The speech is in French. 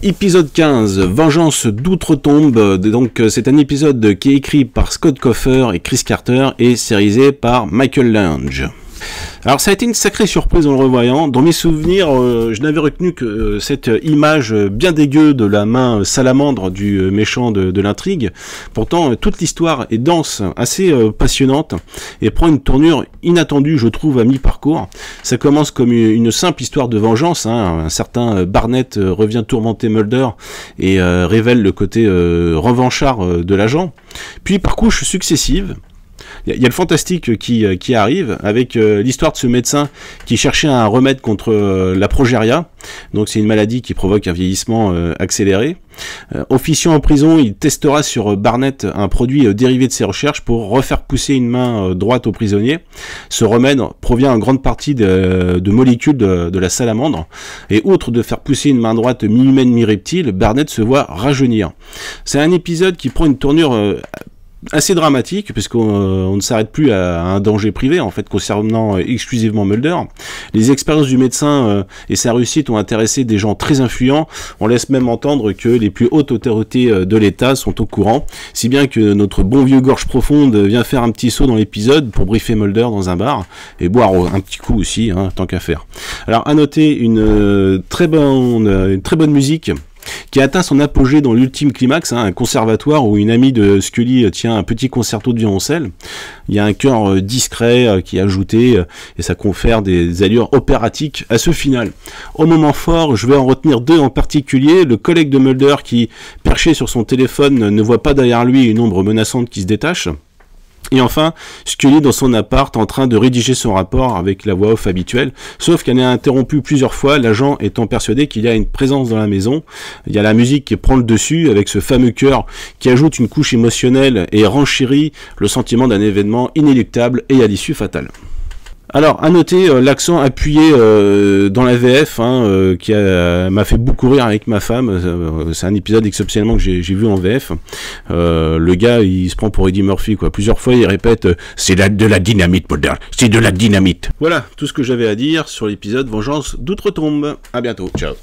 Épisode 15, Vengeance d'outre-tombe. Donc c'est un épisode qui est écrit par Scott Coffer et Chris Carter et sérisé par Michael Lange. Alors ça a été une sacrée surprise en le revoyant. Dans mes souvenirs, je n'avais retenu que cette image bien dégueu de la main salamandre du méchant de l'intrigue. Pourtant, toute l'histoire est dense, assez passionnante, et prend une tournure inattendue, je trouve, à mi-parcours. Ça commence comme une simple histoire de vengeance. Un certain Barnett revient tourmenter Mulder et révèle le côté revanchard de l'agent. Puis par couches successives, il y a le fantastique qui arrive avec l'histoire de ce médecin qui cherchait un remède contre la progéria. Donc c'est une maladie qui provoque un vieillissement accéléré. Officiant en prison, il testera sur Barnett un produit dérivé de ses recherches pour refaire pousser une main droite au prisonnier. Ce remède provient en grande partie de molécules de la salamandre. Et outre de faire pousser une main droite mi-humaine mi-reptile, Barnett se voit rajeunir. C'est un épisode qui prend une tournure assez dramatique, puisqu'on ne s'arrête plus à un danger privé, en fait, concernant exclusivement Mulder. Les expériences du médecin et sa réussite ont intéressé des gens très influents. On laisse même entendre que les plus hautes autorités de l'État sont au courant, si bien que notre bon vieux gorge profonde vient faire un petit saut dans l'épisode pour briefer Mulder dans un bar, et boire un petit coup aussi, tant qu'à faire. Alors, à noter une très bonne musique, qui atteint son apogée dans l'ultime climax, un conservatoire où une amie de Scully tient un petit concerto de violoncelle. Il y a un chœur discret qui est ajouté et ça confère des allures opératiques à ce final. Au moment fort, je vais en retenir deux en particulier. Le collègue de Mulder qui, perché sur son téléphone, ne voit pas derrière lui une ombre menaçante qui se détache. Et enfin, Scully dans son appart en train de rédiger son rapport avec la voix off habituelle, sauf qu'elle est interrompue plusieurs fois, l'agent étant persuadé qu'il y a une présence dans la maison. Il y a la musique qui prend le dessus avec ce fameux chœur qui ajoute une couche émotionnelle et renchérit le sentiment d'un événement inéluctable et à l'issue fatale. Alors, à noter l'accent appuyé dans la VF, qui m'a fait beaucoup rire avec ma femme. C'est un épisode exceptionnellement que j'ai vu en VF. Le gars, il se prend pour Eddie Murphy, quoi. Plusieurs fois, il répète « C'est de la dynamite, Mulder. C'est de la dynamite ». Voilà, tout ce que j'avais à dire sur l'épisode Vengeance d'outre-tombe. À bientôt, ciao.